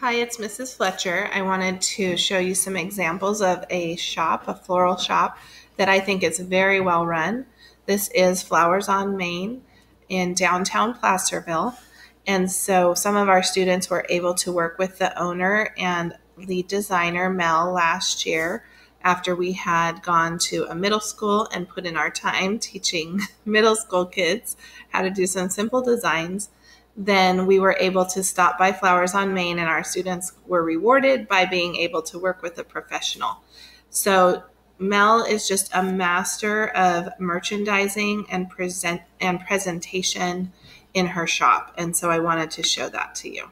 Hi, it's Mrs. Fletcher. I wanted to show you some examples of a shop, a floral shop, that I think is very well run. This is Flowers on Main in downtown Placerville. And so some of our students were able to work with the owner and lead designer, Mel, last year after we had gone to a middle school and put in our time teaching middle school kids how to do some simple designs. Then we were able to stop by Flowers on Main, and our students were rewarded by being able to work with a professional. So Mel is just a master of merchandising and presentation in her shop, and so I wanted to show that to you.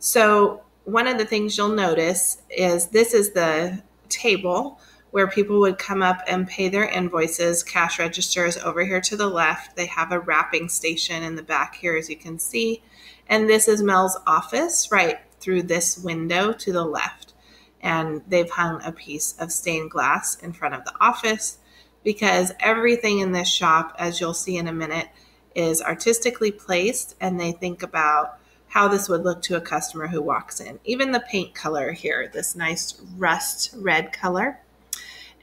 So one of the things you'll notice is this is the table where people would come up and pay their invoices. Cash register is over here to the left. They have a wrapping station in the back here, as you can see. And this is Mel's office right through this window to the left. And they've hung a piece of stained glass in front of the office because everything in this shop, as you'll see in a minute, is artistically placed, and they think about how this would look to a customer who walks in. Even the paint color here, this nice rust red color.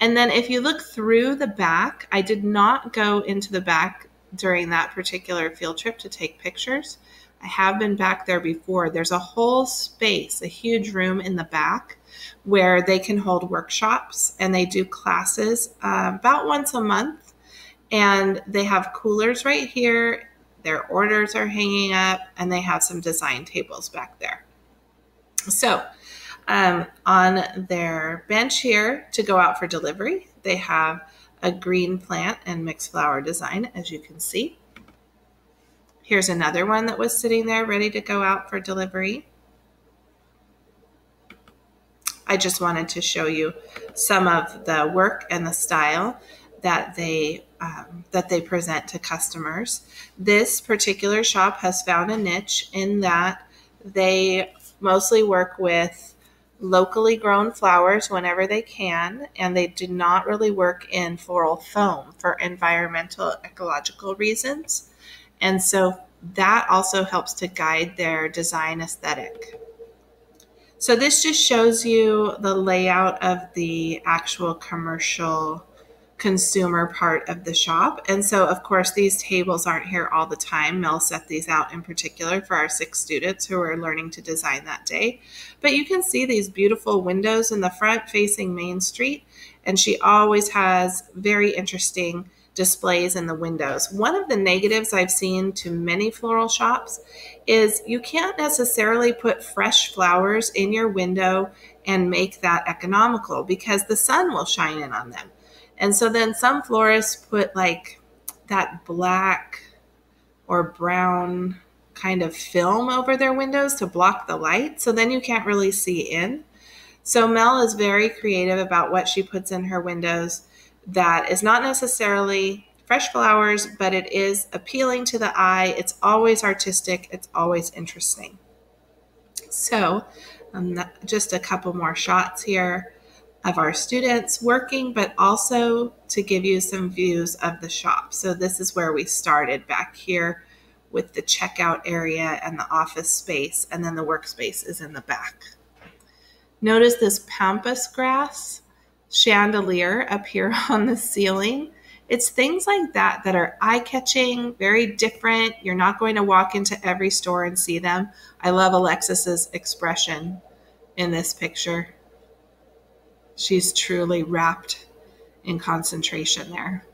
And then if you look through the back, I did not go into the back during that particular field trip to take pictures. I have been back there before. There's a whole space, a huge room in the back where they can hold workshops, and they do classes about once a month. And they have coolers right here. Their orders are hanging up, and they have some design tables back there. So on their bench here to go out for delivery, they have a green plant and mixed flower design, as you can see. Here's another one that was sitting there ready to go out for delivery. I just wanted to show you some of the work and the style that they present to customers. This particular shop has found a niche in that they mostly work with locally grown flowers whenever they can, and they do not really work in floral foam for environmental, ecological reasons. And so that also helps to guide their design aesthetic. So this just shows you the layout of the actual commercial consumer part of the shop. And so, of course, these tables aren't here all the time. Mel set these out in particular for our 6 students who are learning to design that day. But you can see these beautiful windows in the front facing Main Street, and she always has very interesting displays in the windows. One of the negatives I've seen to many floral shops is you can't necessarily put fresh flowers in your window and make that economical because the sun will shine in on them. And so then some florists put like that black or brown kind of film over their windows to block the light. So then you can't really see in. So Mel is very creative about what she puts in her windows that is not necessarily fresh flowers, but it is appealing to the eye. It's always artistic. It's always interesting. So just a couple more shots here of our students working, but also to give you some views of the shop. So this is where we started back here with the checkout area and the office space, and then the workspace is in the back. Notice this pampas grass chandelier up here on the ceiling. It's things like that that are eye-catching, very different. You're not going to walk into every store and see them. I love Alexis's expression in this picture. She's truly wrapped in concentration there.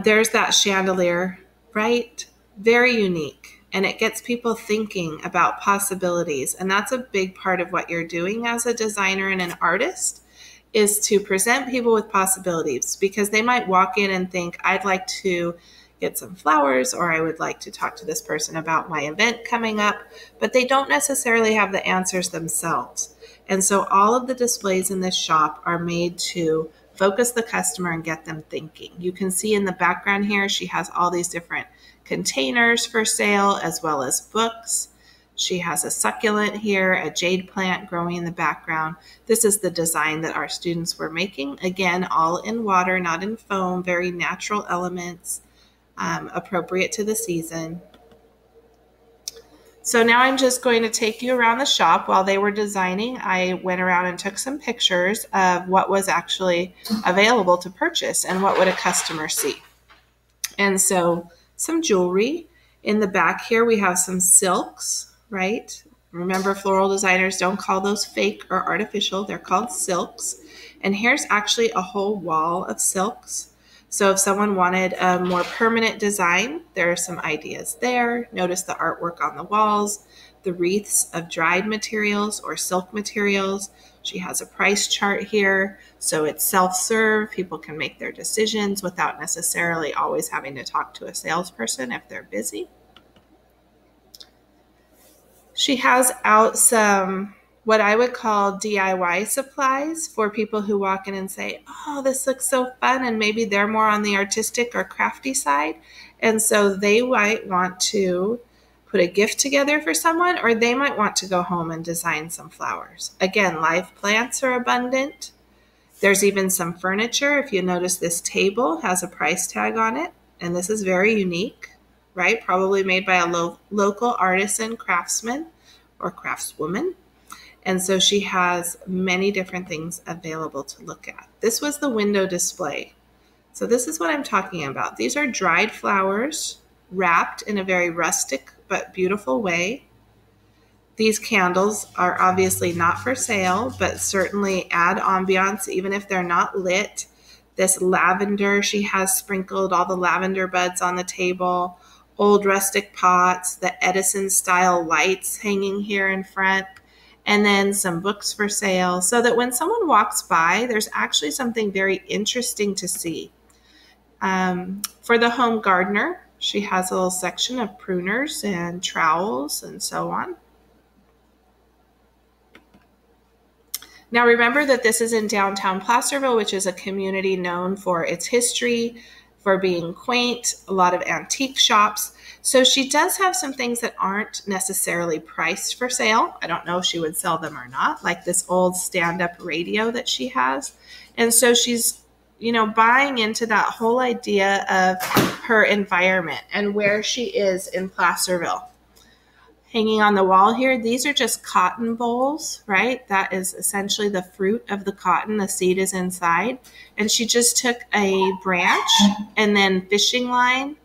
There's that chandelier, right? Very unique. And it gets people thinking about possibilities. And that's a big part of what you're doing as a designer and an artist, is to present people with possibilities, because they might walk in and think, I'd like to get some flowers, or I would like to talk to this person about my event coming up, but they don't necessarily have the answers themselves. And so all of the displays in this shop are made to focus the customer and get them thinking. You can see in the background here, she has all these different containers for sale, as well as books. She has a succulent here, a jade plant growing in the background. This is the design that our students were making. Again, all in water, not in foam, very natural elements, appropriate to the season. So now I'm just going to take you around the shop. While they were designing, I went around and took some pictures of what was actually available to purchase and what would a customer see. And so some jewelry. In the back here, we have some silks, right? Remember, floral designers don't call those fake or artificial. They're called silks. And here's actually a whole wall of silks. So if someone wanted a more permanent design, there are some ideas there. Notice the artwork on the walls, the wreaths of dried materials or silk materials. She has a price chart here. So it's self-serve. People can make their decisions without necessarily always having to talk to a salesperson if they're busy. She has out some what I would call DIY supplies for people who walk in and say, oh, this looks so fun. And maybe they're more on the artistic or crafty side. And so they might want to put a gift together for someone, or they might want to go home and design some flowers. Again, live plants are abundant. There's even some furniture. If you notice, this table has a price tag on it. And this is very unique, right? Probably made by a local artisan craftsman or craftswoman. And so she has many different things available to look at. This was the window display. So this is what I'm talking about. These are dried flowers wrapped in a very rustic but beautiful way. These candles are obviously not for sale, but certainly add ambiance even if they're not lit. This lavender, she has sprinkled all the lavender buds on the table, old rustic pots, the Edison style lights hanging here in front, and then some books for sale, so that when someone walks by, there's actually something very interesting to see. For the home gardener, she has a little section of pruners and trowels and so on. Now remember that this is in downtown Placerville, which is a community known for its history, for being quaint, a lot of antique shops. So she does have some things that aren't necessarily priced for sale. I don't know if she would sell them or not, like this old stand-up radio that she has. And so she's, buying into that whole idea of her environment and where she is in Placerville. Hanging on the wall here, these are just cotton bowls, right? That is essentially the fruit of the cotton. The seed is inside. And she just took a branch and then fishing line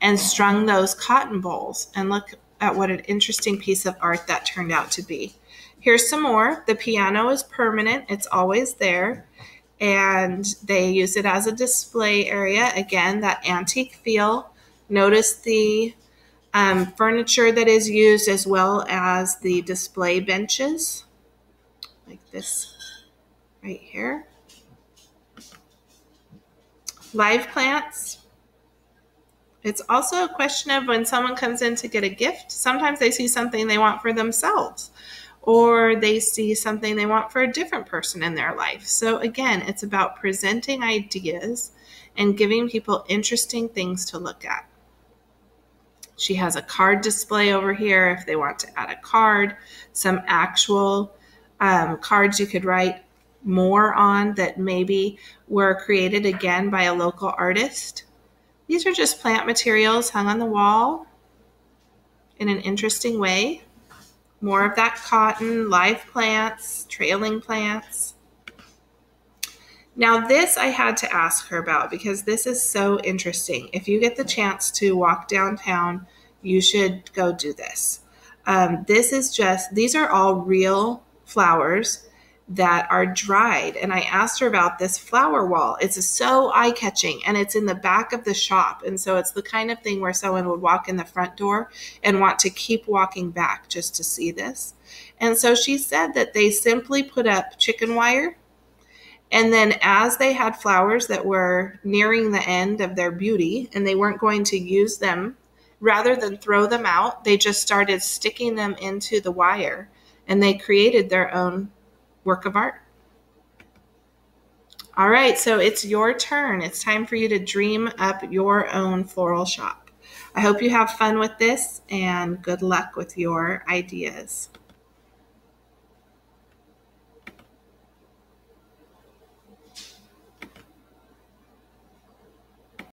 and strung those cotton bowls. And look at what an interesting piece of art that turned out to be. Here's some more. The piano is permanent. It's always there. And they use it as a display area. Again, that antique feel. Notice the furniture that is used, as well as the display benches, like this right here. Live plants. It's also a question of when someone comes in to get a gift, sometimes they see something they want for themselves, or they see something they want for a different person in their life. So again, it's about presenting ideas and giving people interesting things to look at. She has a card display over here if they want to add a card, some actual cards you could write more on that maybe were created again by a local artist. These are just plant materials hung on the wall in an interesting way. More of that cotton, live plants, trailing plants. Now this I had to ask her about because this is so interesting. If you get the chance to walk downtown, you should go do this. These are all real flowers that are dried. And I asked her about this flower wall. It's so eye-catching and it's in the back of the shop. And so it's the kind of thing where someone would walk in the front door and want to keep walking back just to see this. And so she said that they simply put up chicken wire. And then as they had flowers that were nearing the end of their beauty and they weren't going to use them, rather than throw them out, they just started sticking them into the wire and they created their own work of art. All right, so it's your turn. It's time for you to dream up your own floral shop. I hope you have fun with this and good luck with your ideas.